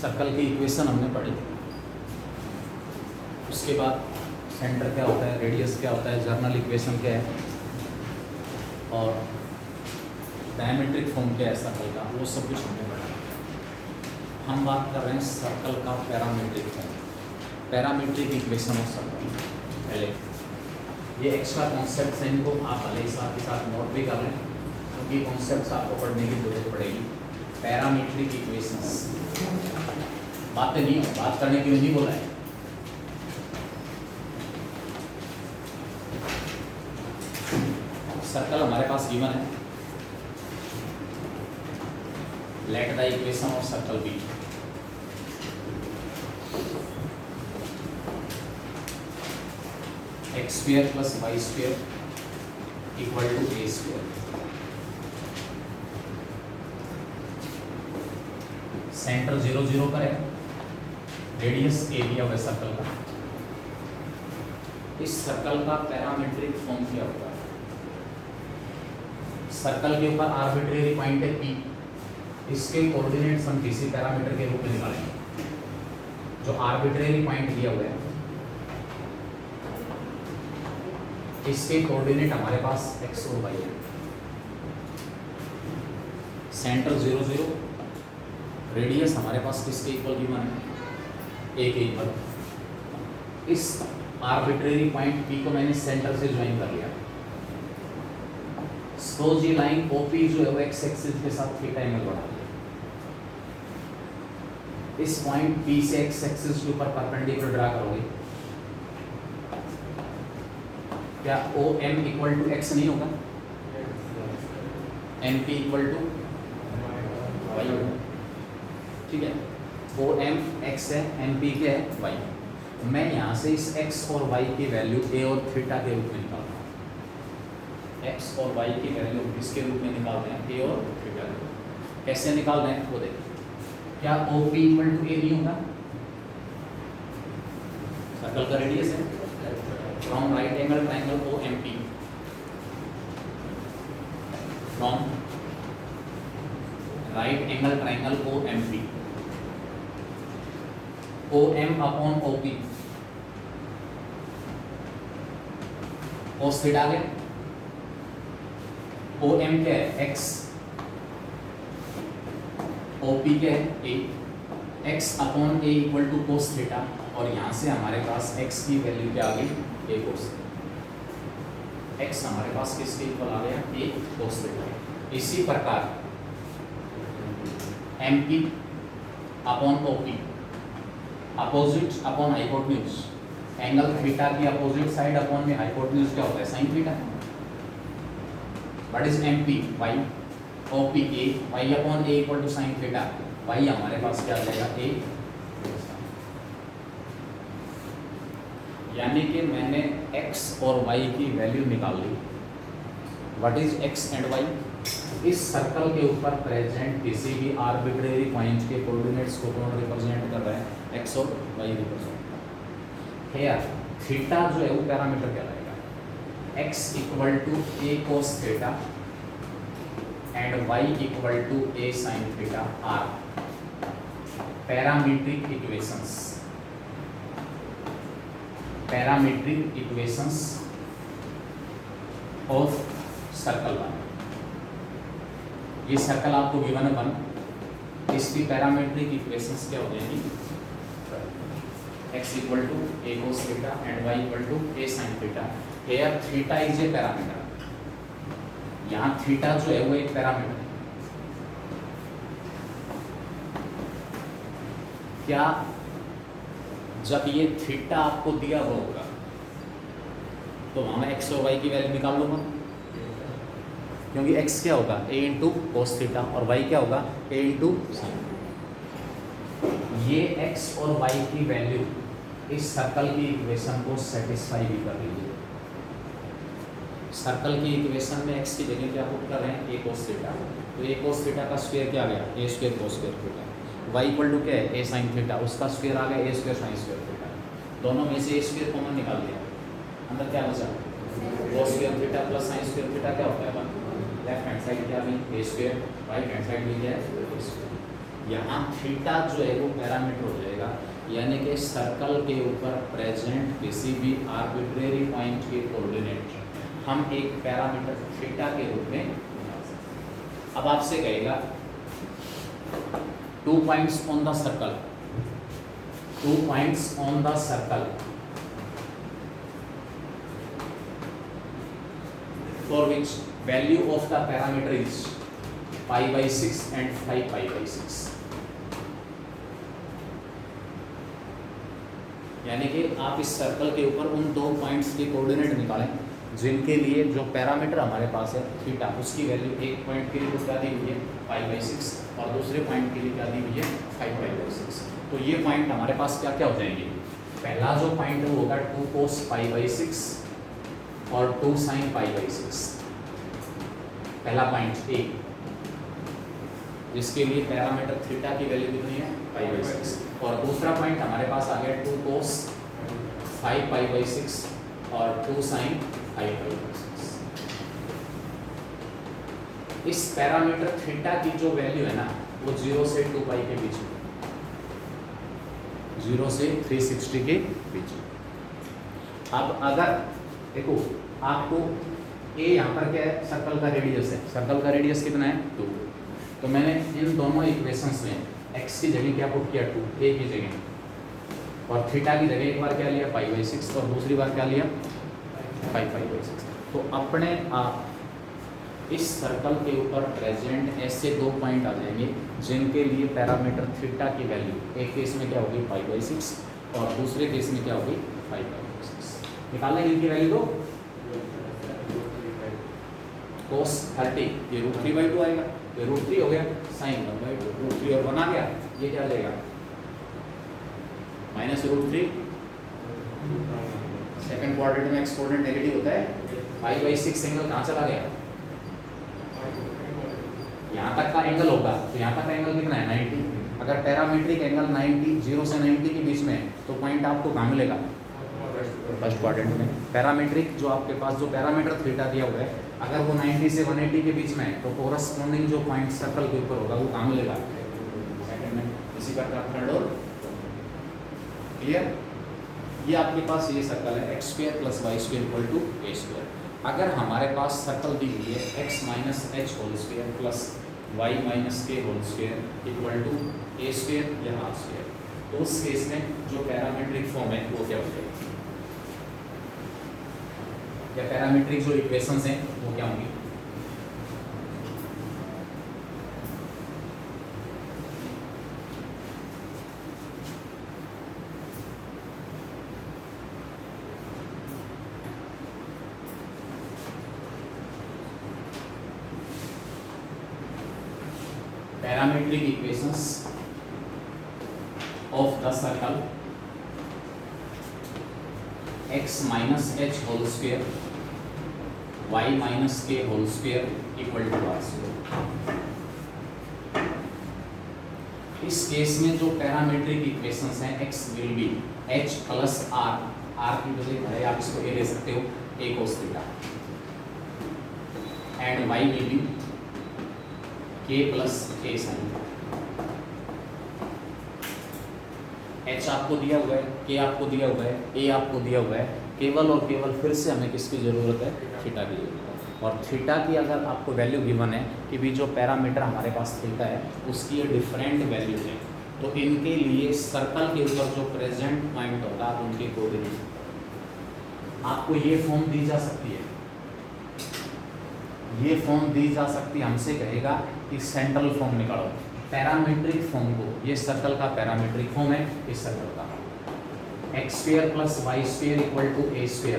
Circle की equation हमने पढ़ी। उसके बाद सेंटर क्या होता है, रेडियस क्या होता है, जर्नल इक्वेशन क्या है और डायमेट्रिक फॉर्म क्या है सर्कल का, वो सब कुछ हमने पढ़ा। हम बात कर रहे हैं सर्कल का parametric form, parametric equation of circle. पहले ये एक्स्ट्रा कॉन्सेप्ट हैं, इनको आप भले ही साथ ही साथ नोट भी कर लें क्योंकि कॉन्सेप्ट्स आपको पढ़ने की जरूरत पड़ेगी। पैरामीट्रिक इक्वेशंस बातें नहीं, बात करने के लिए नहीं बोला है। सर्कल हमारे पास गिवन है, let the equation of circle be. X square plus y square equal to a square. Centre 0 0 पर है, रेडियस ए दिया हुआ है सर्कल का। इस सर्कल का पैरामीट्रिक फॉर्म क्या होगा? सर्कल के ऊपर आर्बिट्रेरी पॉइंट है पी, इसके कोऑर्डिनेट्स हम किसी पैरामीटर के रूप में निकालेंगे। जो आर्बिट्रेरी पॉइंट दिया हुआ है इसके कोऑर्डिनेट हमारे पास x और y है। सेंटर 0 0, रेडियस हमारे पास किसके इक्वल गिवन है? a के इक्वल। इस आर्बिट्रेरी पॉइंट p को मैंने सेंटर से ज्वाइन कर लिया। सपोज ये लाइन OP जो है वो x एक्सिस के साथ थीटा एंगल बना रही है। इस पॉइंट P से x एक्सिस के ऊपर परपेंडिकुलर ड्रा करोगे, क्या OM इक्वल टू x नहीं होगा? MP इक्वल टू y होगा, ठीक है। OM x है, MP क्या है? y। मैं यहाँ से इस x और y की वैल्यू a और थीटा के रूप में निकाल रहा हूँ। x और y की वैल्यू किसके रूप में निकालते हैं? a और थीटा। कैसे निकाल रहे हैं वो देखिए। क्या OP इक्वल टू a नहीं होगा? सर्कल का रेडियस है। From right angle triangle OMP, from right angle triangle OMP, OM upon OP, cos theta है। OM क्या है? x, OP क्या है? a, x upon a equal to cos theta. और यहाँ से हमारे पास x की वैल्यू क्या आ गई? a cos। x हमारे पास किसके इक्वल आ गया? a cos theta. इसी प्रकार MP upon OP, opposite upon hypotenuse. Angle theta की अपोजिट साइड अपॉन में हाइपोटेन्यूज क्या होता है? Sine theta. What is MP? y, OP a, y upon a equal to sine theta. y हमारे पास क्या आ जाएगा? a। यानी कि मैंने x और y की वैल्यू निकाल ली। What is x and y? इस सर्कल के ऊपर प्रेजेंट किसी भी आर्बिट्रेरी पॉइंट के कोऑर्डिनेट्स को कौन रिप्रेजेंट कर रहा है? x और y रिप्रेजेंट। हियर थीटा जो है वो पैरामीटर कहलाएगा। x equal to a cos theta and y equal to a sin theta are parametric equations. Parametric equations of circle one. ये सर्कल आपको गिवन है 1, इसकी पैरामीट्रिक इक्वेशंस क्या होते हैं? x equal to a cos theta and y equal to a sin theta. Here theta is a parameter. यहाँ theta जो है वो एक पैरामीटर है। क्या जब ये थीटा आपको दिया हुआ होगा तो वहाँ मैं x और y की वैल्यू निकाल लूँगा, क्योंकि x क्या होगा? a इंटू कोस थीटा और y क्या होगा? a into sine. ये x और y की वैल्यू इस सर्कल की इक्वेशन को सेटिस्फाई भी कर रही है। सर्कल की इक्वेशन में x की जगह क्या पुट कर रहे हैं? a cos theta. तो a कोस थीटा का स्क्वायर क्या आ गया? a square cos square theta. y equal to क्या है? a साइन थीटा, उसका स्क्वायर आ गया a square sine square theta. दोनों में से a स्क्वायर कॉमन निकाल दिया, अंदर क्या बचा? cos square theta plus sine square theta क्या होता है? 1। लेफ्ट हैंड साइड क्या भी? a square, right hand side भी क्या है? a square. यहाँ थीटा जो है वो पैरामीटर हो जाएगा, यानी कि सर्कल के ऊपर प्रेजेंट किसी भी आर्बिट्रेरी पॉइंट के कोऑर्डिनेट हम एक पैरामीटर थीटा के रूप में बना सकते हैं। अब आपसे कहेगा 2 points on the circle, 2 points on the circle for which value of the parameter is pi by 6 and 5 pi by 6, यानी कि आप इस सर्कल के ऊपर उन 2 पॉइंट्स के कोऑर्डिनेट निकालें जिनके लिए जो पैरामीटर हमारे पास है थीटा, उसकी वैल्यू एक पॉइंट के लिए क्या दी हुई है पाई बाई 6 और दूसरे पॉइंट के लिए क्या दी हुई है 5 पाई बाई 6। तो ये पॉइंट हमारे पास क्या क्या हो जाएंगे, पहला जो पॉइंट है वो होगा 2 cos पाई बाई 6 और 2 sin पाई बाई 6, पहला पॉइंट ए, जिसके लिए पैरामीटर थीटा की वैल्यू कितनी है पाई बाई 6, और दूसरा पॉइंट हमारे पास आ गया 2 cos 5 पाई बाई 6 और 2 sin 5 पाई बाई 6। इस पैरामीटर थीटा की जो वैल्यू है ना वो 0 से 2 पाई के बीच में, 0 से 360 के बीच में। अब अगर देखो आपको ए यहाँ पर क्या है, सर्कल का रेडियस है, सर्कल का रेडियस कितना है 2, तो मैंने इन दोनों इक्वेशंस में x की जगह क्या पुट किया 2, a की जगह, और थीटा की जगह एक बार क्या लिया पाई बाई 6 और दूसरी बार क्या लिया 5 पाई बाई 6। तो अपने आप इस सर्कल के ऊपर प्रेजेंट ऐसे 2 पॉइंट आ जाएंगे जिनके लिए पैरामीटर थीटा की वैल्यू एक केस में क्या होगी पाई बाई 6 और दूसरे केस में क्या होगी 5 पाई बाई 6। निकालने इनकी वैल्यू तो cos 30 ये √3/2 आएगा, ये √3 हो गया, sin 1/2 √3 और 1 आ गया, ये क्या आ जाएगा -√3। सेकंड क्वाड्रेंट में एक्सपोनेंट नेगेटिव होता है, पाई बाई 6 एंगल कहाँ चला गया, यहाँ तक का एंगल होगा, तो यहाँ तक का एंगल कितना है 90। अगर पैरामीट्रिक एंगल 90 0 से 90 के बीच में है तो पॉइंट आपको कहाँ मिलेगा फर्स्ट क्वाड्रेंट में। पैरामीट्रिक जो आपके पास जो पैरामीटर थीटा दिया हुआ है अगर वो 90 से 180 के बीच में है तो कोरस्पॉन्डिंग जो पॉइंट सर्कल के ऊपर होगा वो कहाँ मिलेगा सेकंड में। इसी प्रकार थर्ड और क्लियर। ये आपके पास ये सर्कल है x² + y² = a²। अगर हमारे पास सर्कल दी हुई है x - h² + y - k² = a² या r², तो उस केस में जो पैरामीट्रिक फॉर्म है वो क्या हो जाएगा, या पैरामीट्रिक जो इक्वेशंस हैं वो क्या होंगी। Parametric equations of the circle x - h² y - k² = r²। इस केस में जो पैरामीट्रिक इक्वेशंस हैं x will be h + r की वजह आप इसको a ले सकते हो a cos theta, and y will be k + k sin। h आपको दिया हुआ है, k आपको दिया हुआ है, a आपको दिया हुआ है, केवल और केवल फिर से हमें किसकी ज़रूरत है थीटा की ज़रूरत है। और थीटा की अगर आपको वैल्यू गिवन है कि भी जो पैरामीटर हमारे पास थीटा है उसकी ये डिफरेंट वैल्यू है, तो इनके लिए सर्कल के ऊपर जो प्रेजेंट पॉइंट होगा उनके कोऑर्डिनेट आपको ये फॉर्म दी जा सकती है, ये फॉर्म दी जा सकती है। हमसे कहेगा कि सेंट्रल फॉर्म निकालो, पैरामीट्रिक फॉर्म को, ये सर्कल का पैरामीट्रिक फॉर्म है इस सर्कल का x² + y² = a²,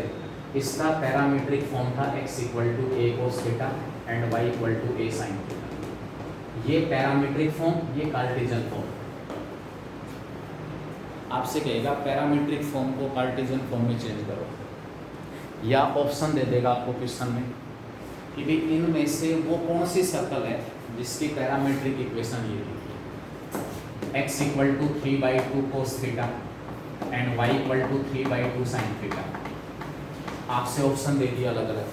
इसका पैरामीट्रिक फॉर्म था x = a cos theta and y = a sin theta. ये पैरामीट्रिक फॉर्म, ये कार्टेशियन फॉर्म। आपसे कहेगा पैरामीट्रिक फॉर्म को कार्टेशियन फॉर्म में चेंज करो, या ऑप्शन दे देगा आपको क्वेश्चन में कि भी इनमें से वो कौन सी सर्कल है जिसकी पैरामीट्रिक इक्वेशन ये थी x = 3/2 cos theta and y = 3/2 sin theta. आपसे ऑप्शन दे दिया अलग अलग,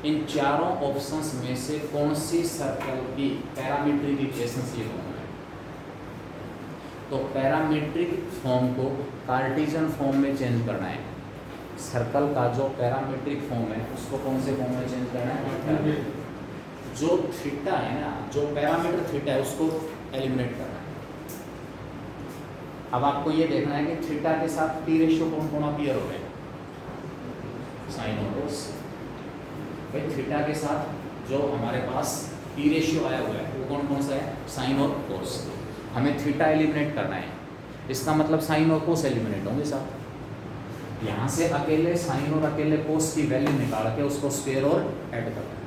इन चारों ऑप्शंस में से कौन सी सर्कल की पैरामीट्रिक इक्वेशंस ये दोनों है। तो पैरामीट्रिक फॉर्म को कार्टेशियन फॉर्म में चेंज करना है। सर्कल का जो पैरामीट्रिक फॉर्म है उसको कौन से फॉर्म में चेंज करना है? जो थीटा है ना, जो पैरामीटर थीटा है उसको एलिमिनेट करना है। अब आपको ये देखना है कि थीटा के साथ टी रेशियो कौन कौन अपीयर हो रहे हैं? साइन और कोस। भाई थीटा के साथ जो हमारे पास टी रेशियो आया हुआ है वो कौन कौन सा है? साइन और कोस। हमें थीटा एलिमिनेट करना है, इसका मतलब साइन और कोस एलिमिनेट होंगे साथ। यहाँ से अकेले साइन और अकेले कोस की वैल्यू निकाल के उसको स्क्वायर और ऐड करना है।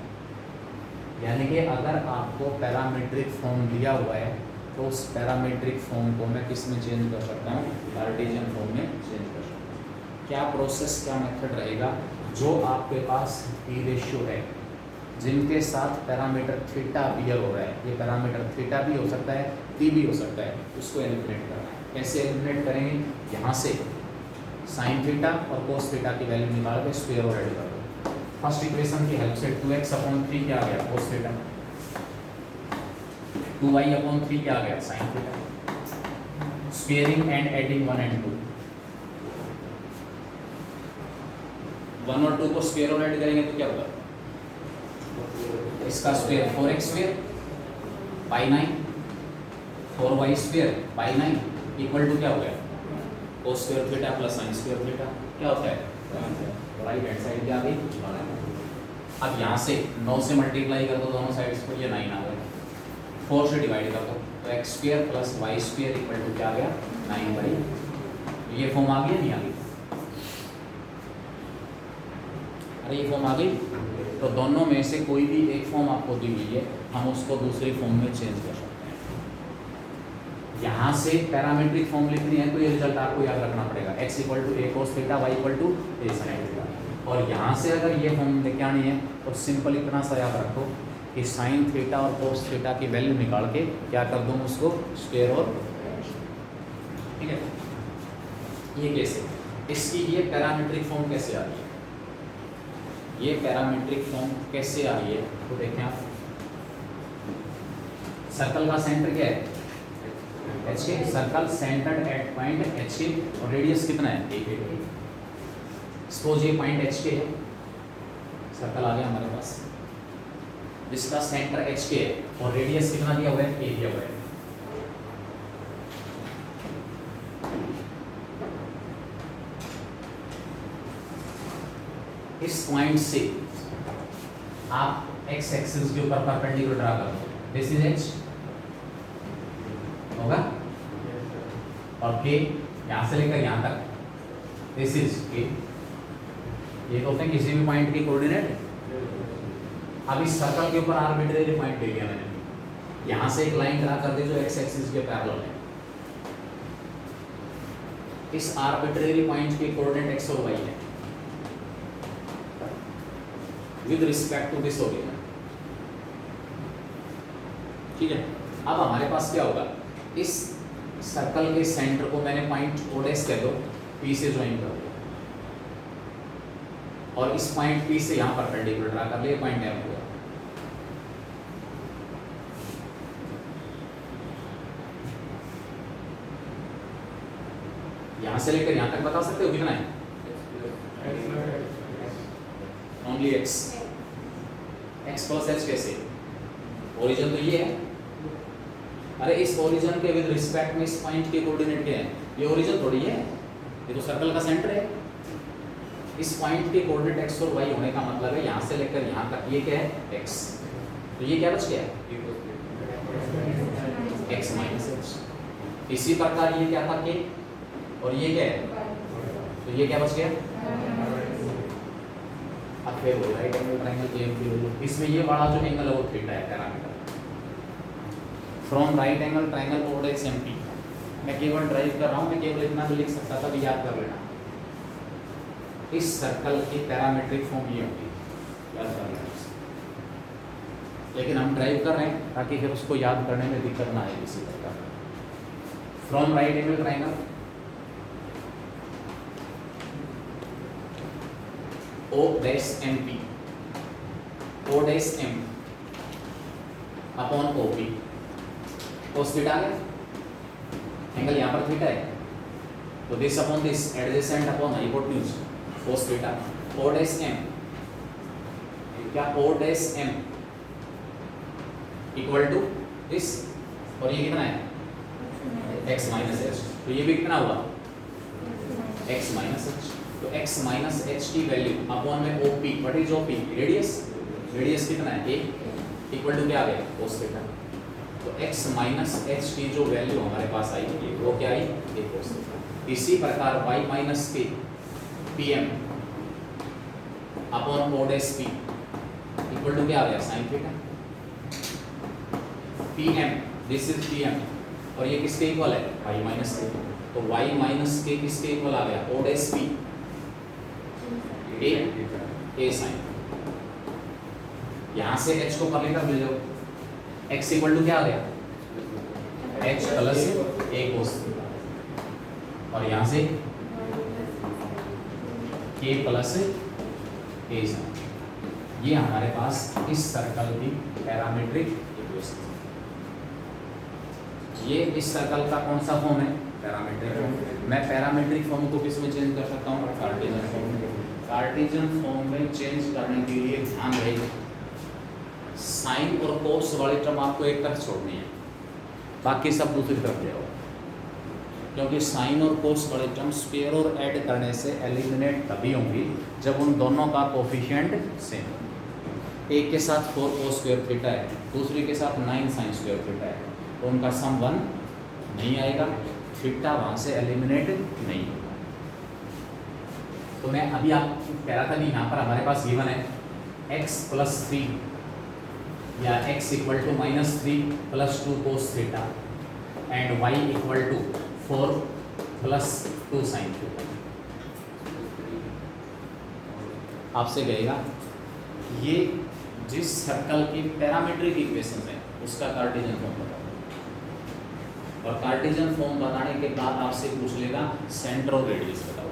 यानी कि अगर आपको पैरामीट्रिक फॉर्म दिया हुआ है तो उस पैरामीट्रिक फॉर्म को मैं किस में चेंज कर सकता हूँ? कार्टेशियन फॉर्म में चेंज कर सकता हूँ। क्या प्रोसेस, क्या मेथड रहेगा? जो आपके पास टी रेशियो है जिनके साथ पैरामीटर थीटा अपीयर हो रहा है, ये पैरामीटर थीटा भी हो सकता है, टी भी हो सकता है, उसको एलिमिनेट करना है। कैसे एलिमिनेट करेंगे? यहाँ से साइन थीटा और कोस थीटा की वैल्यू निकाल के स्क्वायर और ऐड कर दो। फर्स्ट इक्वेशन की हेल्प से 2x/3 क्या आ गया? Cos theta. 2y/3 क्या आ गया? Sine theta. Squaring and adding 1 and 2, 1 और 2 को स्क्वायर और ऐड करेंगे तो क्या होगा? इसका square 4x² by 9, 4y² by 9 equal to क्या हो गया? Cos square theta plus sine square theta. क्या होता है? राइट हैंड साइड क्या आ गई? अब यहाँ से 9 से मल्टीप्लाई कर दो दोनों साइड्स को, ये 9 आ गया। 4 से डिवाइड कर दो तो x² plus y² equal to क्या आ गया? 9/। ये फॉर्म आ गई नहीं आ गई? अरे ये फॉर्म आ गई। तो दोनों में से कोई भी एक फॉर्म आपको दी हुई है, हम उसको दूसरी फॉर्म में चेंज कर सकते हैं। यहाँ से पैरामीट्रिक फॉर्म लिखनी है तो ये रिजल्ट आपको याद रखना पड़ेगा, x = a cos theta, y = a sin theta. और यहाँ से अगर ये फॉर्म लेके आनी है तो सिंपल इतना सा याद रखो कि साइन थीटा और कोस थीटा की वैल्यू निकाल के क्या कर दूँ? उसको स्क्वायर और, ठीक है। ये कैसे? इसकी ये पैरामीट्रिक फॉर्म कैसे आ रही है? ये पैरामीट्रिक फॉर्म कैसे आ रही है तो देखें आप। सर्कल का सेंटर क्या है? H k. Circle centred at point h k और रेडियस कितना है? 8। सपोज ये पॉइंट एच के है, सर्कल आ गया हमारे पास, जिसका सेंटर एच के है और रेडियस कितना दिया हुआ है? 8 दिया हुआ है। इस पॉइंट से आप x एक्सिस के ऊपर परपेंडिकुलर ड्रा कर दो। दिस इज h होगा और k यहां से लेकर यहां तक दिस इज k। ये तो होते हैं किसी भी पॉइंट के कोऑर्डिनेट। अब इस सर्कल के ऊपर आर्बिट्रेरी पॉइंट ले लिया मैंने, यहां से एक लाइन ड्रा कर दी जो x एक्सिस के पैरेलल है। इस आर्बिट्रेरी पॉइंट के कोऑर्डिनेट x और y है with respect to this origin, ठीक है। अब हमारे पास क्या होगा? इस सर्कल के सेंटर को मैंने पॉइंट o' कह दो, P से ज्वाइन कर दो और इस पॉइंट P से यहाँ परपेंडिकुलर ड्रा कर ले, पॉइंट M हुआ। यहाँ से लेकर यहाँ तक बता सकते हो कितना है? Only x। x plus h कैसे? ओरिजिन तो ये है। अरे इस ओरिजिन के विद रिस्पेक्ट में इस पॉइंट के कोऑर्डिनेट क्या है? ये ओरिजिन थोड़ी है, ये तो सर्कल का सेंटर है। इस पॉइंट के कोऑर्डिनेट x और y होने का मतलब है यहाँ से लेकर यहाँ तक ये क्या है? x। तो ये क्या बच गया? x minus h। इसी प्रकार ये क्या था? k। और ये क्या है? तो ये क्या बच गया? अब फिर वो राइट एंगल ट्रायंगल AMP, इसमें ये बड़ा जो एंगल है वो थीटा है parameter. From right angle triangle coordinates MP। मैं केवल ड्राइव कर रहा हूँ, मैं केवल इतना भी लिख सकता था, भी याद कर लेना। इस सर्कल की पैरामीट्रिक फॉर्म ये होगी, याद कर लेना। लेकिन हम ड्राइव कर रहे हैं ताकि फिर उसको याद करने में दिक्कत ना आए किसी प्रकार। From right angle triangle O'MP, O'M upon OP, cos theta है एंगल यहाँ पर थीटा है, तो this upon this adjacent upon hypotenuse cos theta O dash M, क्या O dash M equal to this, और ये कितना है x माइनस एच, तो ये भी कितना हुआ x माइनस एच, तो x माइनस एच की वैल्यू अपॉन में O P, what is O P, radius, radius कितना है a, इक्वल टू क्या आ गया कोस थीटा, तो x माइनस एच की जो वैल्यू हमारे पास आई वो क्या आई a कोस थीटा। इसी प्रकार y minus k P M upon O dash P equal to क्या आ गया sine theta, P M this is P M, और ये किसके इक्वल है y माइनस के, तो y माइनस के किसके इक्वल आ गया O dash P a sine, यहां से h को कर लेकर मिल जाओ, x इक्वल टू क्या आ गया h plus a cos theta, और यहां से k प्लस a साइन, ये हमारे पास इस सर्कल की पैरामीट्रिक इक्वेशन, ये इस सर्कल का कौन सा फॉर्म है पैरामीट्रिक फॉर्म। मैं पैरामीट्रिक फॉर्म को किस में चेंज कर सकता हूँ कार्टेशियन फॉर्म में, कार्टेशियन फॉर्म में चेंज करने के लिए ध्यान रहे साइन और कोस वाली टर्म आपको एक तरफ छोड़नी है, बाकी सब दूसरी तरफ ले आओ, क्योंकि साइन और कोस वाले टर्म स्क्वायर और ऐड करने से एलिमिनेट तभी होंगी जब उन दोनों का कोफिशिएंट सेम हो, एक के साथ 4 कोस स्क्वायर थीटा है, दूसरे के साथ 9 साइन स्क्वायर थीटा है, तो उनका सम 1 नहीं आएगा, थीटा वहाँ से एलिमिनेट नहीं होगा। तो मैं अभी आप कह रहा था कि यहाँ पर हमारे पास गिवन है x प्लस 3 या x equal to minus 3 plus 2 cos theta and y equal to 4 plus 2 sine theta. आपसे कहेगा ये जिस सर्कल की पैरामीट्रिक इक्वेशन है उसका कार्टेशियन फॉर्म बताओ, और कार्टेशियन फॉर्म बताने के बाद आपसे पूछ लेगा सेंटर और रेडियस बताओ।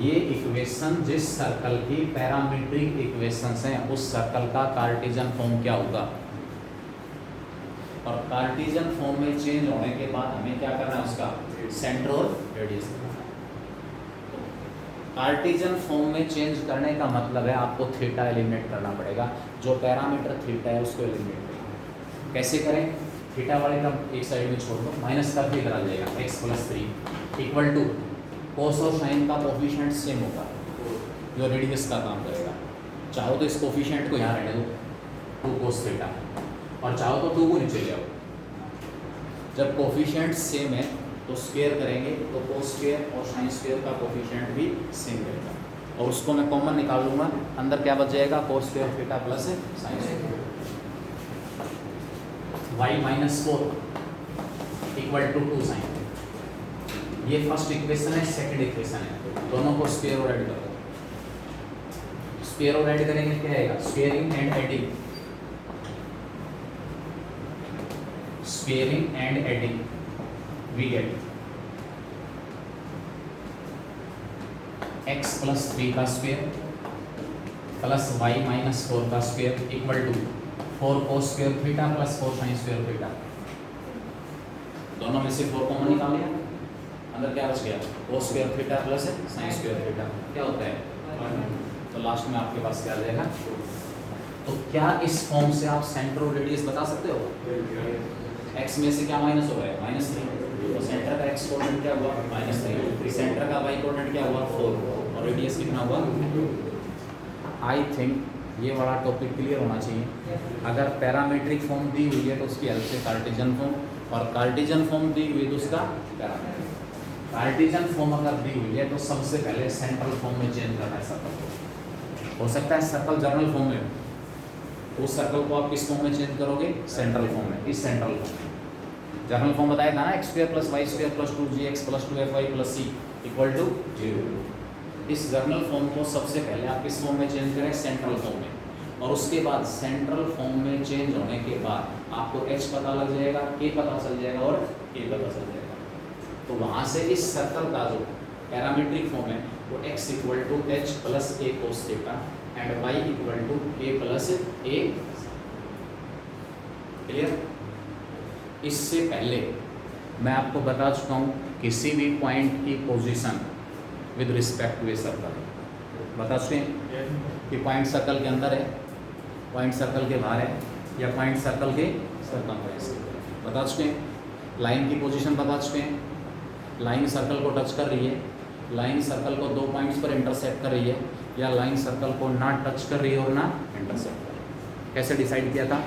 ये इक्वेशन जिस सर्कल की पैरामीट्रिक इक्वेशंस हैं उस सर्कल का कार्टेशियन फॉर्म क्या होगा, और कार्टेशियन फॉर्म में चेंज होने के बाद हमें क्या करना है उसका सेंटर और रेडियस। कार्टेशियन फॉर्म में चेंज करने का मतलब है आपको थीटा एलिमिनेट करना पड़ेगा, जो पैरामीटर थीटा है उसको एलिमिनेट करना। कैसे करें, थीटा वाले का एक साइड में छोड़ दो, माइनस करके इधर आ जाएगा x प्लस 3 इक्वल टू कोस और साइन का कोफिशिएंट सेम होगा जो रेडियस का काम करेगा। चाहो तो इस कोफिशिएंट को यहाँ रहने दो 2 कोस थीटा, और चाहो तो 2 को नीचे ले आओ। जब कोफिशिएंट सेम है तो स्क्वायर करेंगे तो कोस स्क्वायर और साइन स्क्वायर का कोफिशिएंट भी सेम रहेगा, और उसको मैं कॉमन निकाल लूँगा, अंदर क्या बच जाएगा cos square theta plus sine square. y minus 4 equal to 2 sine, ये फर्स्ट इक्वेशन है, सेकंड इक्वेशन है, दोनों को स्क्वायर और ऐड करो। स्क्वायर और ऐड करेंगे क्या आएगा, squaring and adding, squaring and adding we get x plus 3 का स्क्वायर प्लस y माइनस 4 का square equal to 4 cos square theta plus 4 sine square theta. दोनों में से 4 कॉमन निकाल लिया, अंदर क्या बच गया cos square theta plus sine square theta, क्या होता है, तो लास्ट में आपके पास क्या आ जाएगा। तो क्या इस फॉर्म से आप सेंटर और रेडियस बता सकते हो, x में से क्या माइनस हो गया -3, तो सेंटर का x कोऑर्डिनेट क्या हुआ -3, सेंटर का y कोऑर्डिनेट क्या हुआ 4, और रेडियस कितना हुआ। आई थिंक ये वाला टॉपिक क्लियर होना चाहिए। अगर पैरामीट्रिक फॉर्म दी हुई है तो उसकी हेल्प से कार्टेशियन फॉर्म, और कार्टेशियन फॉर्म दी हुई है तो उसका पैरामीट्रिक। कार्टेशियन फॉर्म अगर दी हुई है तो सबसे पहले सेंट्रल फॉर्म में चेंज करना है सर्कल को। हो सकता है सर्कल जर्नल फॉर्म में, उस सर्कल को आप किस फॉर्म में चेंज करोगे, सेंट्रल फॉर्म में। इस सेंट्रल फॉर्म में जर्नल फॉर्म बताया था ना, x square plus y square plus 2gx plus 2fy plus c equal to 0। इस जर्नल फॉर्म को सबसे पहले आप किस फॉर्म में चेंज करें, सेंट्रल फॉर्म में, और उसके बाद सेंट्रल फॉर्म में चेंज होने के बाद आपको h पता लग जाएगा, k पता चल जाएगा और k पता चल जाएगा। तो वहाँ से इस सर्कल का जो पैरामीट्रिक फॉर्म है वो x equal to h plus a cos theta and y equal to k plus a। Clear. इससे पहले मैं आपको बता चुका हूँ किसी भी पॉइंट की position with respect to a circle बता चुके हैं कि पॉइंट सर्कल के अंदर है, पॉइंट सर्कल के बाहर है, या पॉइंट सर्कल के सर्कमफ्रेंस बता चुके हैं। लाइन की पोजीशन बता चुके हैं, लाइन सर्कल को टच कर रही है, लाइन सर्कल को 2 पॉइंट्स पर इंटरसेक्ट कर रही है, या लाइन सर्कल को ना टच कर रही है और ना इंटरसेक्ट कर रही है। कैसे डिसाइड किया था?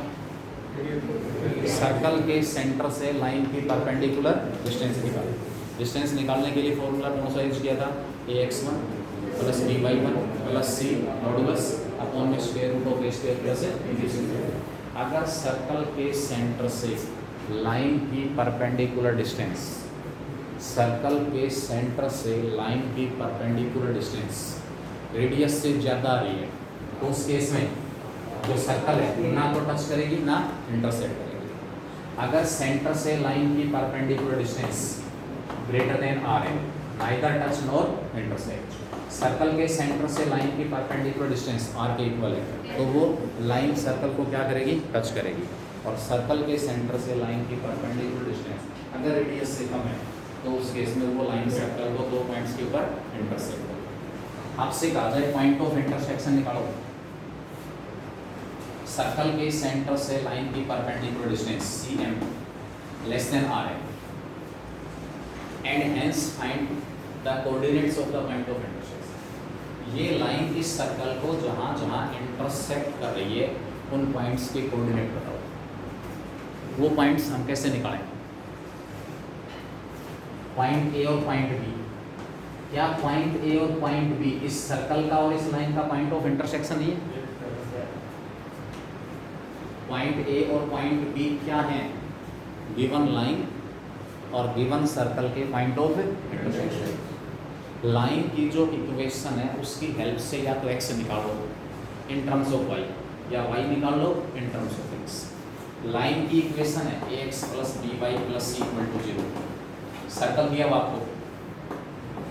सर्कल के सेंटर से लाइन की परपेंडिकुलर डिस्टेंस निकाल, डिस्टेंस निकालने के लिए फॉर्मूला कौन सा यूज किया था? ax1 plus by1 plus c modulus upon में square root of a square plus b। अगर सर्कल के सेंटर से लाइन की परपेंडिकुलर डिस्टेंस, सर्कल के सेंटर से लाइन की परपेंडिकुलर डिस्टेंस रेडियस से ज़्यादा आ रही है, तो उस केस में जो सर्कल है ना तो टच करेगी ना इंटरसेक्ट करेगी। अगर सेंटर से लाइन की perpendicular distance greater than R है, neither touch nor intersect. Circle के सेंटर से लाइन की परपेंडिकुलर डिस्टेंस आर के इक्वल है, तो वो लाइन सर्कल को क्या करेगी? टच करेगी। और सर्कल के सेंटर से लाइन की परपेंडिकुलर डिस्टेंस अगर रेडियस से कम है, तो उस केस में वो लाइन सर्कल को 2 पॉइंट्स के ऊपर इंटरसेक्ट करेगी। आपसे कहा जाए पॉइंट ऑफ इंटरसेक्शन निकालो। सर्कल के सेंटर से लाइन की perpendicular distance cm less than r है, and hence find the coordinates of the point of intersection. ये लाइन इस सर्कल को जहां जहां इंटरसेक्ट कर रही है उन पॉइंट्स के कोऑर्डिनेट बताओ। वो पॉइंट्स हम कैसे निकालें? पॉइंट ए और पॉइंट बी, क्या पॉइंट ए और पॉइंट बी इस सर्कल का और इस लाइन का पॉइंट ऑफ इंटरसेक्शन नहीं है? पॉइंट ए और पॉइंट बी क्या है? गिवन लाइन और गिवन सर्कल के पॉइंट ऑफ इंटरसेक्शन। लाइन की जो इक्वेशन है उसकी हेल्प से या तो x निकालो इन टर्म्स ऑफ y, या y निकाल लो in terms of x। Line की इक्वेशन है ax plus by plus c equal to 0। Circle दिया हुआ आपको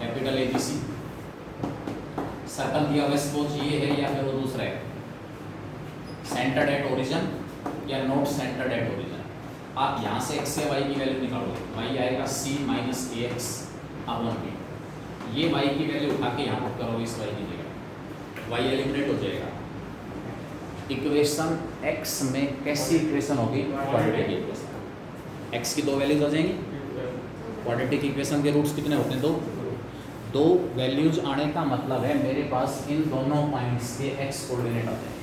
कैपिटल ABC, सर्कल दिया हुआ सपोज ये है या फिर वो दूसरा है, सेंटर्ड एट ओरिजिन या नॉट सेंटर्ड एट ओरिजिन। आप यहाँ से x से y की वैल्यू निकालोगे, y आएगा c minus ax upon b। ये y की वैल्यू उठा के यहाँ पुट करोगे इस y की जगह, y एलिमिनेट हो जाएगा। इक्वेशन x में कैसी इक्वेशन होगी? Quadratic equation. x की 2 वैल्यूज आ जाएंगी। क्वाड्रेटिक इक्वेशन के रूट्स कितने होते हैं? 2 वैल्यूज आने का मतलब है मेरे पास इन दोनों पॉइंट्स के x कोऑर्डिनेट आ जाएंगे।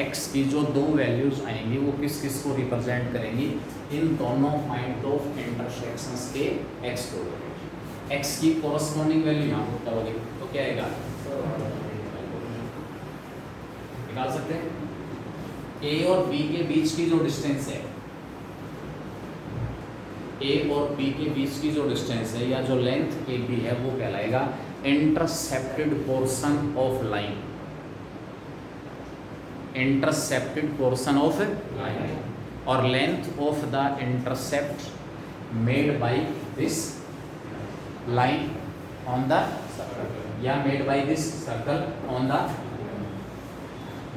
x की जो 2 वैल्यूज आएंगी वो किस किस को रिप्रेजेंट करेंगी? इन दोनों पॉइंट ऑफ इंटरसेक्शंस के x कोऑर्डिनेट। x की कोरस्पॉन्डिंग वैल्यू यहाँ पुट करोगे तो क्या आएगा? निकाल सकते हैं। a और b के बीच की जो डिस्टेंस है, a और b के बीच की जो डिस्टेंस है या जो लेंथ AB है वो कहलाएगा intercepted portion of line. Intercepted portion of line और length of the intercept made by this line on the circle या made by this circle on the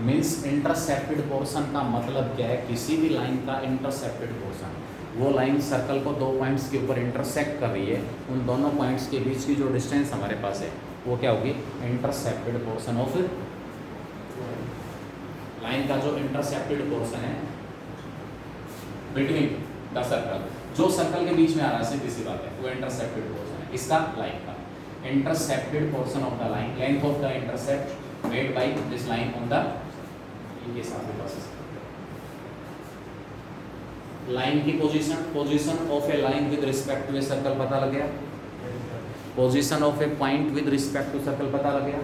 means intercepted portion का मतलब क्या है? किसी भी लाइन का इंटरसेप्टेड पोर्शन, वो लाइन सर्कल को 2 पॉइंट्स के ऊपर इंटरसेक्ट कर रही है, उन दोनों पॉइंट्स के बीच की जो डिस्टेंस हमारे पास है वो क्या होगी? इंटरसेप्टेड पोर्शन ऑफ लाइन का जो इंटरसेप्टेड पोर्शन है बिटवीन द सर्कल, जो सर्कल के बीच में आ रहा है, सीधी सी बात है, वो इंटरसेप्टेड पोर्शन है इसका लाइन का। Intercepted portion of the line, length of the intercept made by this line on the, इनके साथ में प्रोसेस लाइन की position of a line with respect to a circle पता लग गया, position of a point with respect to circle पता लग गया।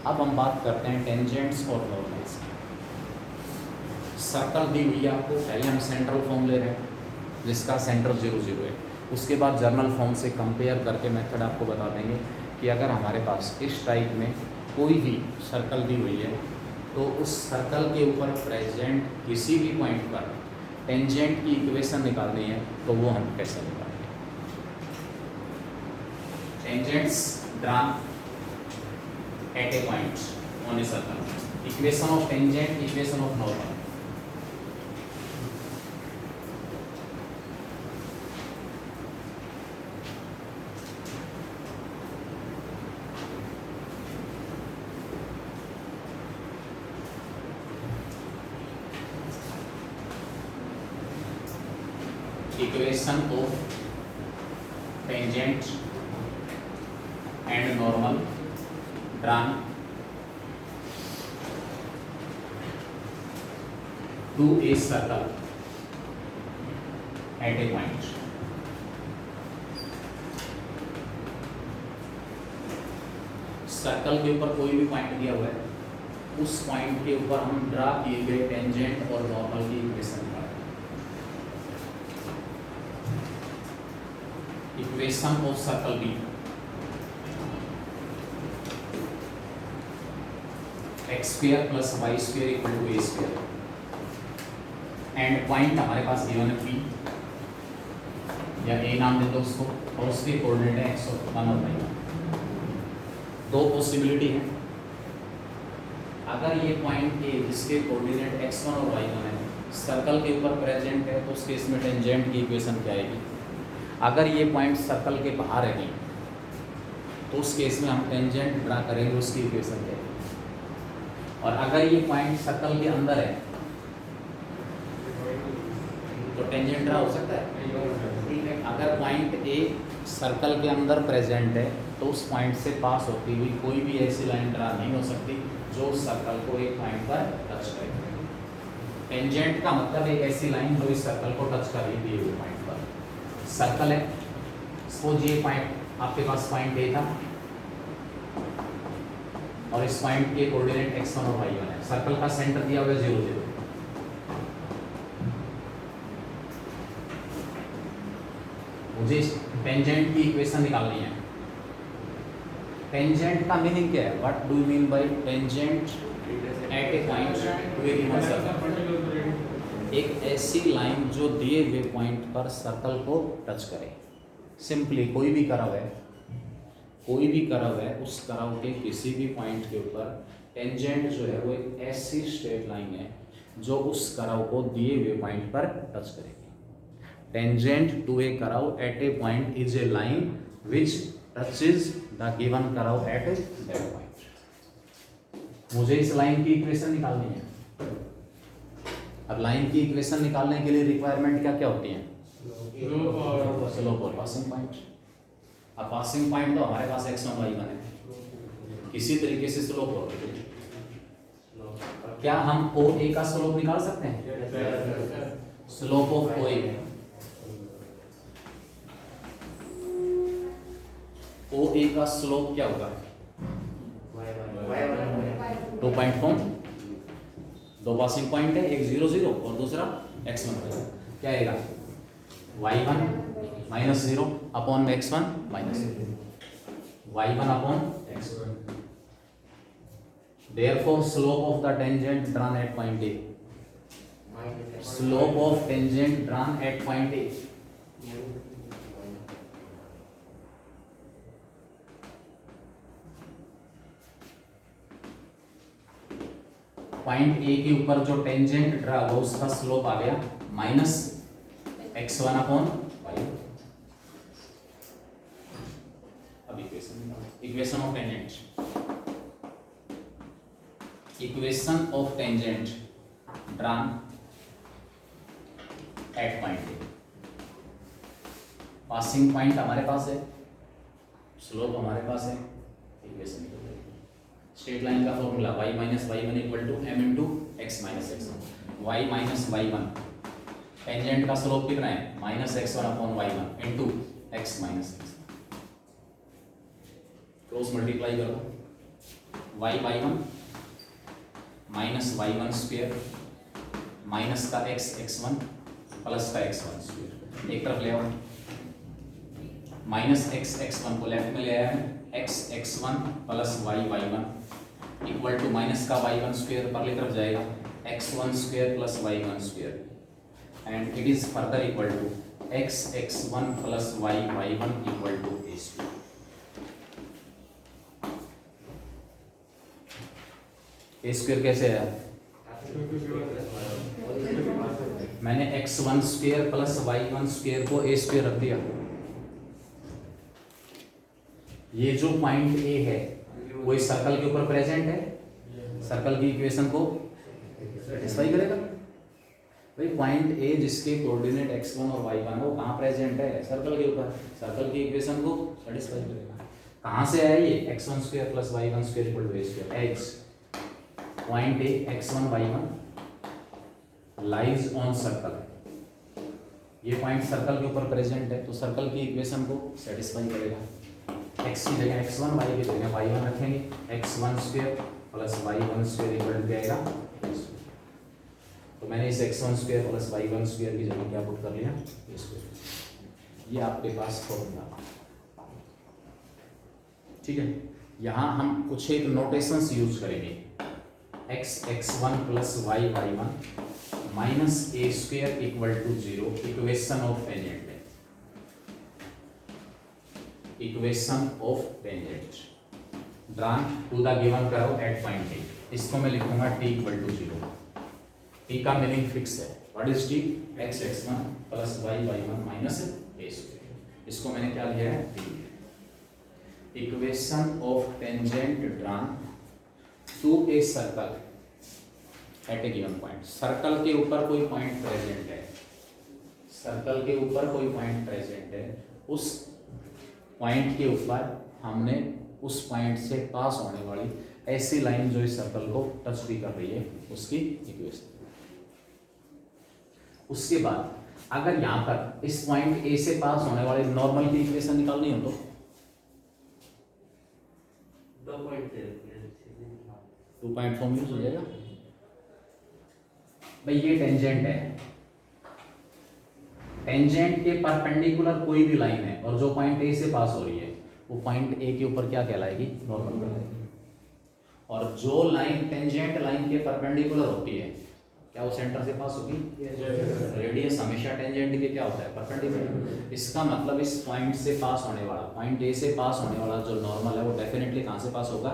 अब हम बात करते हैं टेंजेंट्स और नॉर्मल्स। सर्कल दी हुई है आपको, पहले हम सेंट्रल फॉर्म ले रहे हैं जिसका सेंटर 0 0 है, उसके बाद जर्नल फॉर्म से कंपेयर करके मेथड आपको बता देंगे कि अगर हमारे पास इस टाइप में कोई भी सर्कल दी हुई है तो उस सर्कल के ऊपर प्रेजेंट किसी भी पॉइंट पर टेंजेंट की इक्वेशन निकालनी है तो वो हम कैसे निकालेंगे? Tangents drawn at a point on a circle, equation of tangent, equation of normal. Equation of tangent and normal drawn to a circle at a point. Circle के ऊपर कोई भी पॉइंट दिया हुआ है, उस पॉइंट के ऊपर हम ड्रा किए गए टेंजेंट और नॉर्मल की इक्वेशन का equation of circle be x square plus y square equal to a square and point हमारे पास गिवन है पी या ए नाम दे दो उसको, और उसके कोऑर्डिनेट है एक्स और वन और वाई। दो पॉसिबिलिटी है, अगर ये पॉइंट ए जिसके कोऑर्डिनेट x1 और y1 है सर्कल के ऊपर प्रेजेंट है तो उस केस में टेंजेंट की इक्वेशन क्या आएगी। अगर ये पॉइंट सर्कल के बाहर है तो उस केस में हम टेंजेंट ड्रा करेंगे, उसकी इक्वेशन क्या आएगी। और अगर ये पॉइंट सर्कल के अंदर है तो टेंजेंट ड्रा हो सकता है, ठीक है। अगर पॉइंट ए सर्कल के अंदर प्रेजेंट है तो उस पॉइंट से पास होती हुई कोई भी ऐसी लाइन ड्रा नहीं हो सकती जो सर्कल को एक पॉइंट पर टच करे। टेंजेंट का मतलब एक ऐसी लाइन जो इस सर्कल को टच कर रही है पॉइंट पर। सर्कल है, सपोज ये पॉइंट आपके पास पॉइंट ए था और इस पॉइंट के कोऑर्डिनेट x1 और y1 है। सर्कल का सेंटर दिया हुआ है 0 0। मुझे टेंजेंट की इक्वेशन निकालनी है। टेंजेंट का मीनिंग क्या है? What do you mean by tangent at a point two A given circle? एक ऐसी लाइन जो दिए हुए पॉइंट पर सर्कल को टच करे। सिंपली कोई भी कर्व है, कोई भी कर्व है, उस कर्व के किसी भी पॉइंट के ऊपर टेंजेंट जो है वो एक ऐसी स्ट्रेट लाइन है जो उस कर्व को दिए हुए पॉइंट पर टच करेगी। Tangent to a curve at a point is a line which touches the given curve at that point. मुझे इस लाइन की इक्वेशन निकालनी है। अब लाइन की इक्वेशन निकालने के लिए रिक्वायरमेंट क्या क्या होती है? स्लोप और पासिंग पॉइंट। अब पासिंग पॉइंट तो हमारे पास x1 y1 है, किसी तरीके से स्लोप हो। क्या हम OA का स्लोप निकाल सकते हैं? स्लोप ऑफ OA, OA का स्लोप क्या होगा? 2 पॉइंट फॉर्म, दो पासिंग पॉइंट है, एक 0 0 और दूसरा x1 क्या आएगा? y1 minus 0 upon x1 minus 0, y1 upon x1। Therefore slope of the tangent drawn at point A, slope of tangent drawn at point A point A के ऊपर जो टेंजेंट ड्रा हुआ उसका स्लोप आ गया माइनस x1 अपॉन y। अब equation of tangent, equation of tangent drawn at point A. Passing point हमारे पास है, स्लोप हमारे पास है, इक्वेशन स्ट्रेट लाइन का formula y minus y1 equal to m into x minus x1। y minus y1 tangent का slope कितना है? Minus x1 upon y1 into x minus x। Cross multiply करो, y y1 minus y1 square minus का x x1 plus का x1 square, एक तरफ ले आओ। माइनस x x1 को लेफ्ट में ले आया है, x x1 plus y y1 equal to minus का y1 स्क्वायर परली तरफ जाएगा, x1 square plus y1 square and it is further equal to x x1 plus y y1 equal to a square. a square कैसे है? मैंने x1 square plus y1 square को a square रख दिया। ये जो पॉइंट A है वो इस सर्कल के ऊपर प्रेजेंट है, सर्कल की इक्वेशन को सेटिस्फाई करेगा। भाई पॉइंट ए जिसके कोऑर्डिनेट x1 और y1 वो कहाँ प्रेजेंट है? सर्कल के ऊपर। सर्कल की इक्वेशन को सेटिस्फाई करेगा। कहाँ से आया ये? x1 square plus y1 square equal to a square. x point A x1 y1 lies on circle, ये पॉइंट सर्कल के ऊपर प्रेजेंट है, तो सर्कल की इक्वेशन को सेटिस्फाई करेगा। x की जगह x1, y की जगह y1 रखेंगे। x1 square plus y1 square equal to जाएगा, तो मैंने इस x1 square plus y1 square की जगह क्या पुट कर लिया? a square. ये आपके पास फॉर्मूला, ठीक है। यहाँ हम कुछ एक नोटेशंस यूज करेंगे। x1 plus y1 minus a square equal to 0 equation of tangent है। Equation of tangent drawn to the given curve at point A. इसको मैं लिखूंगा t इक्वल टू 0। t का मीनिंग फिक्स है। What is t? x1 plus y1 minus a square. इसको मैंने क्या लिया है? t। Equation of tangent drawn to a circle at a given point. Circle के ऊपर कोई पॉइंट प्रेजेंट है, सर्कल के ऊपर कोई पॉइंट प्रेजेंट है, उस पॉइंट के ऊपर हमने उस पॉइंट से पास होने वाली ऐसी लाइन जो इस सर्कल को टच भी कर रही है उसकी इक्वेशन। उसके बाद अगर यहां पर इस पॉइंट ए से पास होने वाले नॉर्मल की इक्वेशन निकालनी हो तो 2.4 यूज हो जाएगा। भाई ये टेंजेंट है, टेंजेंट के परपेंडिकुलर कोई भी लाइन है और जो पॉइंट ए से पास हो रही है वो पॉइंट ए के ऊपर क्या कहलाएगी? नॉर्मल कहलाएगी। और जो लाइन टेंजेंट लाइन के परपेंडिकुलर होती है क्या वो सेंटर से पास होगी? रेडियस हमेशा टेंजेंट के क्या होता है? परपेंडिकुलर। इसका मतलब इस पॉइंट से पास होने वाला, पॉइंट ए से पास होने वाला जो नॉर्मल है वो डेफिनेटली कहाँ से पास होगा?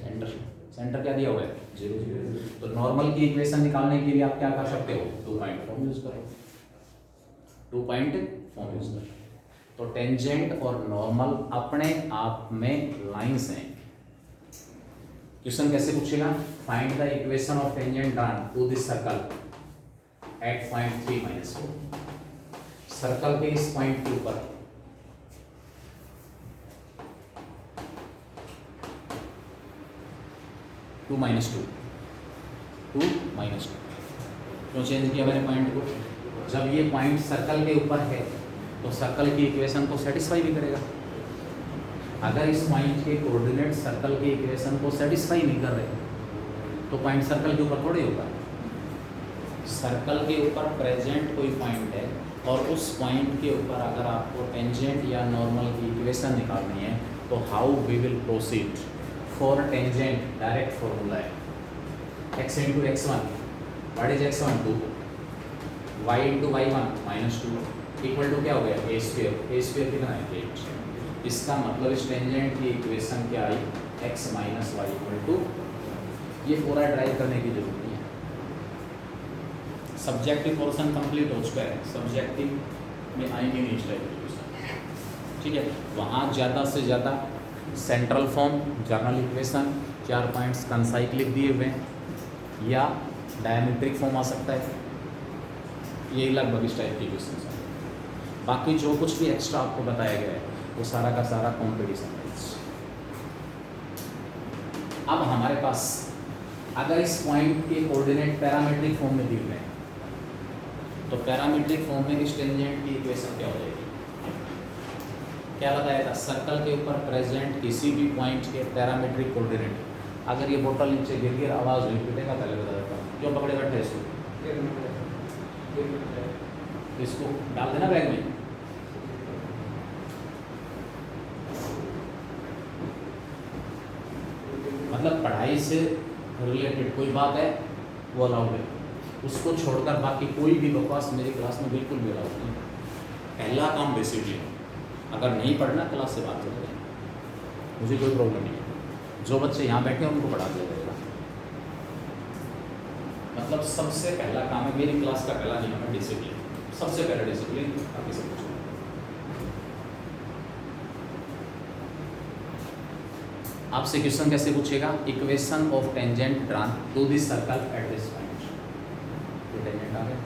सेंटर। सेंटर क्या दिया हुआ है? 0 0। तो नॉर्मल की इक्वेशन निकालने के लिए आप क्या कर सकते हो? 2.4 यूज करो। 2.4 यूज करो। तो टेंजेंट और नॉर्मल अपने आप में लाइंस हैं। क्वेश्चन कैसे पूछेगा? Find the equation of tangent drawn to this circle at point 3 - 4। Circle के इस पॉइंट के ऊपर 2 - 2 क्यों चेंज किया मैंने पॉइंट को? जब ये पॉइंट सर्कल के ऊपर है तो सर्कल की इक्वेशन को सेटिस्फाई भी करेगा। अगर इस पॉइंट के कोऑर्डिनेट सर्कल की इक्वेशन को सेटिस्फाई नहीं कर रहे तो पॉइंट सर्कल के ऊपर थोड़ी होगा। सर्कल के ऊपर प्रेजेंट कोई पॉइंट है और उस पॉइंट के ऊपर अगर आपको टेंजेंट या नॉर्मल की इक्वेशन निकालनी है तो how we will proceed? For tangent direct formula है x into x1 what is x1? 2 y into y1 -2 equal to क्या हो गया? a square. a स्क्वायर कितना है? 8। इसका मतलब इस टेंजेंट की इक्वेशन क्या आई? x - y इक्वल टू, ये पूरा ड्राइव करने की जरूरत नहीं है। सब्जेक्टिव पोर्शन कंप्लीट हो चुका है, सब्जेक्टिव में आएंगे नहीं इस टाइप की क्वेश्चन, ठीक है। वहाँ ज़्यादा से ज़्यादा central form, general equation, 4 points concyclic दिए हुए हैं या डायमेट्रिक फॉर्म आ सकता है। ये लगभग इस टाइप की क्वेश्चन है। बाकी जो कुछ भी एक्स्ट्रा आपको बताया गया है वो सारा का सारा कॉम्पिटिशन है। अब हमारे पास अगर इस पॉइंट के कोऑर्डिनेट पैरामीट्रिक फॉर्म में दिए हुए हैं तो पैरामीट्रिक फॉर्म में इस टेंजेंट की इक्वेशन क्या हो जाएगी? क्या बताया था? सर्कल के ऊपर प्रेजेंट किसी भी पॉइंट के पैरामीट्रिक कोऑर्डिनेट। अगर ये बोतल नीचे गिर गया आवाज़ हुई पिटेगा, पहले बता देता हूँ। क्यों पकड़े बैठे इसको? इसको डाल देना बैग में। मतलब पढ़ाई से रिलेटेड कोई बात है वो अलाउड है, उसको छोड़कर बाकी कोई भी बकवास मेरी क्लास में बिल्कुल भी अलाउड नहीं। पहला काम डिसिप्लिन। अगर नहीं पढ़ना क्लास से बात करें, मुझे कोई प्रॉब्लम नहीं है। जो बच्चे यहाँ बैठे हैं उनको पढ़ा दिया जाएगा। मतलब सबसे पहला काम है मेरी क्लास का, पहला नियम है डिसिप्लिन। सबसे पहला डिसिप्लिन, बाकी सब कुछ। आपसे क्वेश्चन कैसे पूछेगा? Equation of tangent drawn to this circle at this point. ये टेंजेंट आ गया।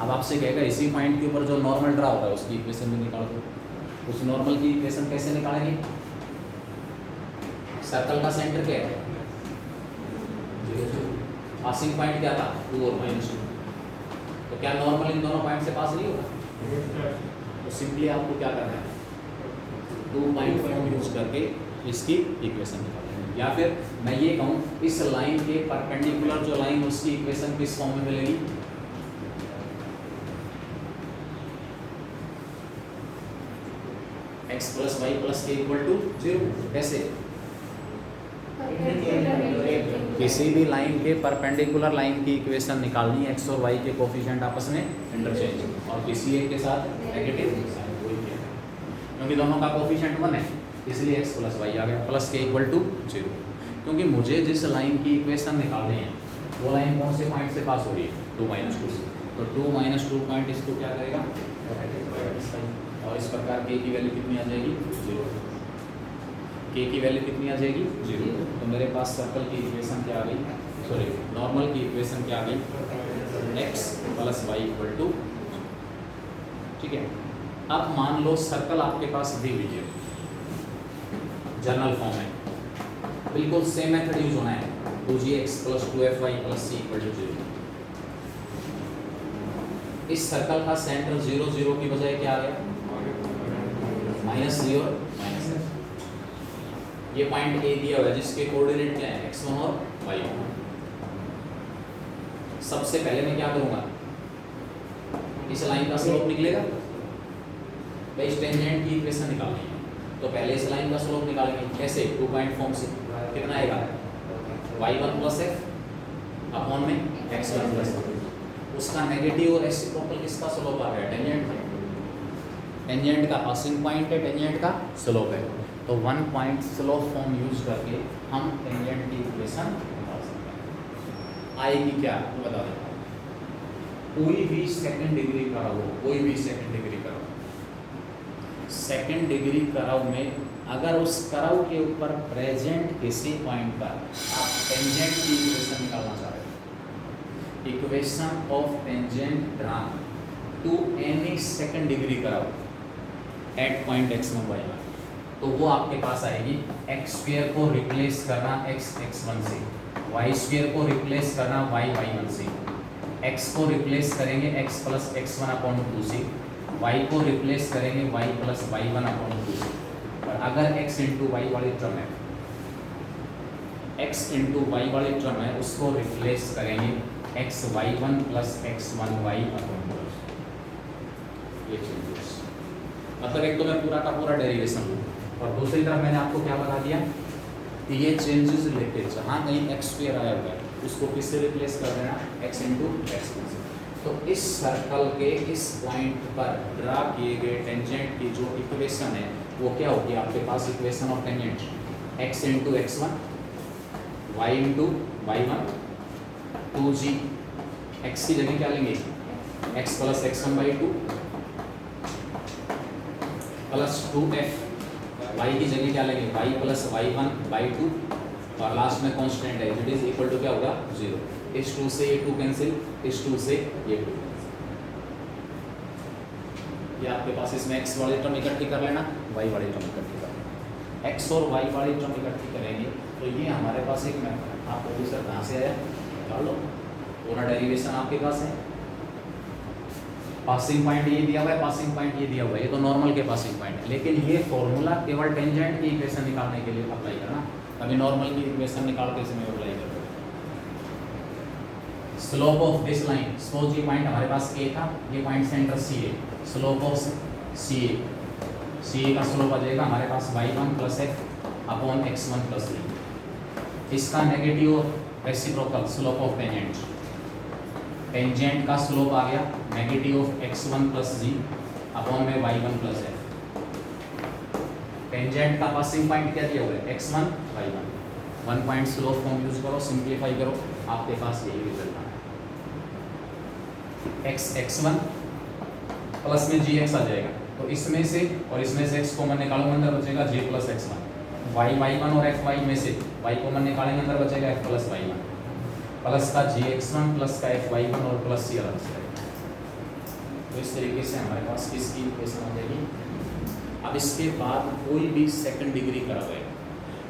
अब आपसे कहेगा इसी पॉइंट के ऊपर जो नॉर्मल ड्रा होता है उसकी इक्वेशन भी निकाल दो। उस नॉर्मल की इक्वेशन कैसे निकालेंगे? सर्कल का सेंटर क्या है? 0 पासिंग पॉइंट क्या था? 2 और -2। तो क्या नॉर्मल इन दोनों पॉइंट से पास नहीं होगा? तो सिंपली आपको क्या करना है, 2 पॉइंट फॉर्म यूज करके इसकी इक्वेशन निकालेंगे। या फिर मैं ये कहूँ इस लाइन के परपेंडिकुलर जो लाइन उसकी इक्वेशन किस फॉर्म में मिलेगी? x + y + k = 0। कैसे? किसी भी लाइन के परपेंडिकुलर लाइन की इक्वेशन निकालनी है, x और y के कोफिशिएंट आपस में इंटरचेंज और किसी एक के साथ नेगेटिव साइन कोई भी है, क्योंकि दोनों का कोफिशिएंट 1 है इसलिए x + y आ गया प्लस k = 0। क्योंकि मुझे जिस लाइन की इक्वेशन निकालनी है वो लाइन कौन से पॉइंट से पास हो रही है? 2 - 2 से। तो 2 - 2 पॉइंट इसको क्या करेगा? और इस प्रकार k की वैल्यू कितनी आ जाएगी? 0। k की वैल्यू कितनी आ जाएगी? 0। तो मेरे पास सर्कल की इक्वेशन क्या आ गई? सॉरी नॉर्मल की इक्वेशन क्या आ गई? x + y = ठीक है। अब मान लो सर्कल आपके पास दी हुई है, जनरल फॉर्म है, बिल्कुल सेम मेथड यूज होना है, 2gx + 2fy + c = 0। इस सर्कल का सेंटर 0 0 की बजाय क्या आ गया? -0 और -f। ये पॉइंट ए दिया हुआ है जिसके कोऑर्डिनेट क्या है? x1 और y1। सबसे पहले मैं क्या करूंगा, इस लाइन का स्लोप निकलेगा, भाई इस टेंजेंट की इक्वेशन निकालनी है तो पहले इस लाइन का स्लोप निकालेंगे। कैसे? 2 पॉइंट फॉर्म से कितना आएगा? y1 + f अपॉन में x1 + f। उसका नेगेटिव और रेसिप्रोकल किसका स्लोप आ गया? टेंजेंट का। टेंजेंट का पासिंग पॉइंट है, टेंजेंट का स्लोप है, तो 1 पॉइंट स्लोप फॉर्म यूज करके हम टेंजेंट की इक्वेशन निकाल सकते हैं। आएगी क्या? तो बता देता हूँ। कोई भी सेकंड डिग्री कर्व हो, कोई भी second degree curve, second degree curve में अगर उस कर्व के ऊपर प्रेजेंट किसी पॉइंट पर आप टेंजेंट की इक्वेशन निकालना चाह रहे हो, equation of tangent drawn to any second degree curve at point x1 y1, तो वो आपके पास आएगी x² को रिप्लेस करना x1 से, y² को रिप्लेस करना y1 से, x को रिप्लेस करेंगे x + x1/2 से, y को रिप्लेस करेंगे y + y1/2 से। और अगर x × y वाली टर्म है, x × y वाली टर्म है, उसको रिप्लेस करेंगे xy1 + x1y/2। ये चेंजेस, मतलब एक तो मैं पूरा का पूरा डेरिवेशन लूँ और दूसरी तरफ मैंने आपको क्या बता दिया कि ये चेंजेस रिलेटेड जहाँ कहीं x² आया हुआ है उसको किससे रिप्लेस कर देना? x × x1 से। तो इस सर्कल के इस पॉइंट पर ड्रा किए गए टेंजेंट की जो इक्वेशन है वो क्या होगी आपके पास? Equation of tangent x × x1 y × y1 2g, x की जगह क्या लेंगे? x + x1/2 plus 2f, y की जगह क्या लेंगे? y + y1/2 और लास्ट में कांस्टेंट है इट इज इक्वल टू क्या होगा? 0। इस 2 से ये 2 कैंसिल, इस 2 से ये 2 कैंसिल। ये आपके पास इसमें x वाली टर्म इकट्ठी कर लेना, y वाली टर्म इकट्ठी कर लेना। x और y वाली टर्म इकट्ठी करेंगे तो ये हमारे पास एक मेथड है। आप बोलिए सर कहाँ से आया? निकाल लो, पूरा डेरिवेशन आपके पास है। पासिंग पॉइंट ये दिया हुआ है, पासिंग पॉइंट ये दिया हुआ है, ये तो नॉर्मल के पासिंग पॉइंट है, लेकिन ये फॉर्मूला केवल टेंजेंट की इक्वेशन निकालने के लिए अप्लाई करना। अभी नॉर्मल की इक्वेशन निकालते समय अप्लाई करो। Slope of this line, suppose ये पॉइंट हमारे पास ए था, ये पॉइंट सेंटर सी है, स्लोप ऑफ सी ए का स्लोप आ जाएगा हमारे पास y1 + f/x1 + c। इसका negative reciprocal slope of tangent, tangent का स्लोप आ गया negative of x1 + g upon में y1 + f। टेंजेंट का पासिंग पॉइंट क्या दिया हुआ है? x1 y1। 1 point slope form use करो, सिंप्लीफाई करो, आपके पास यही रिजल्ट आना है। x1 प्लस में gx आ जाएगा, तो इसमें से और इसमें से x कॉमन निकालो, अंदर बचेगा j + x1। y1 और f y में से y कॉमन निकालेंगे, अंदर बचेगा f + y1। प्लस का gx1 प्लस का fy1 और प्लस c अलग से रहेगा। तो इस तरीके से हमारे पास किसकी इक्वेशन आ जाएगी। अब इसके बाद कोई भी सेकंड डिग्री करा हुआ है,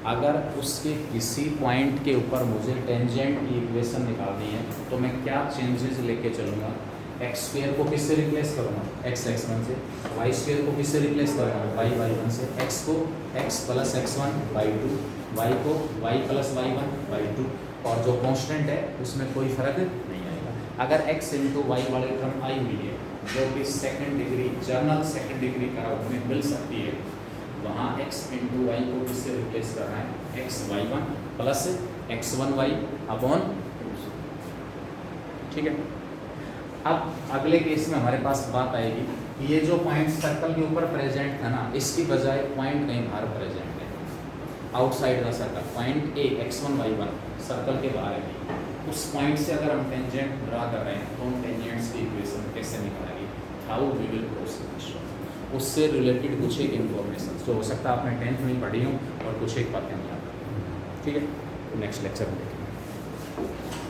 अगर उसके किसी पॉइंट के ऊपर मुझे टेंजेंट की इक्वेशन निकालनी है तो मैं क्या चेंजेस लेके चलूँगा। एक्स स्क्वेयर को किससे रिप्लेस करूँगा, एक्स x1 से। वाई स्क्वेयर को किससे रिप्लेस करूँगा, वाई y1 से। एक्स को x plus x1 by 2, y को y प्लस y1 बाई 2, और जो कांस्टेंट है उसमें कोई फर्क नहीं आएगा। अगर x इंटू वाई वाले टर्म आई हुई है जो कि second degree journal second degree का में मिल सकती है, वहाँ x इंटू वाई को किससे रिप्लेस करना है, x y1 plus x1y upon 2। ठीक है। अब अगले केस में हमारे पास बात आएगी कि ये जो पॉइंट सर्कल के ऊपर प्रेजेंट था ना, इसकी बजाय पॉइंट कहीं बाहर प्रेजेंट है, outside the circle. Point A x1 y1 circle के बाहर है, उस पॉइंट से अगर हम टेंजेंट ड्रा कर रहे हैं तो हम टेंजेंट्स की इक्वेशन कैसे निकालेंगे, हाउ वी विल प्रोसीड। उससे रिलेटेड कुछ एक इन्फॉर्मेशन जो हो सकता है आपने 10th में पढ़ी हो और कुछ एक बातें याद। ठीक है, नेक्स्ट लेक्चर में देखेंगे।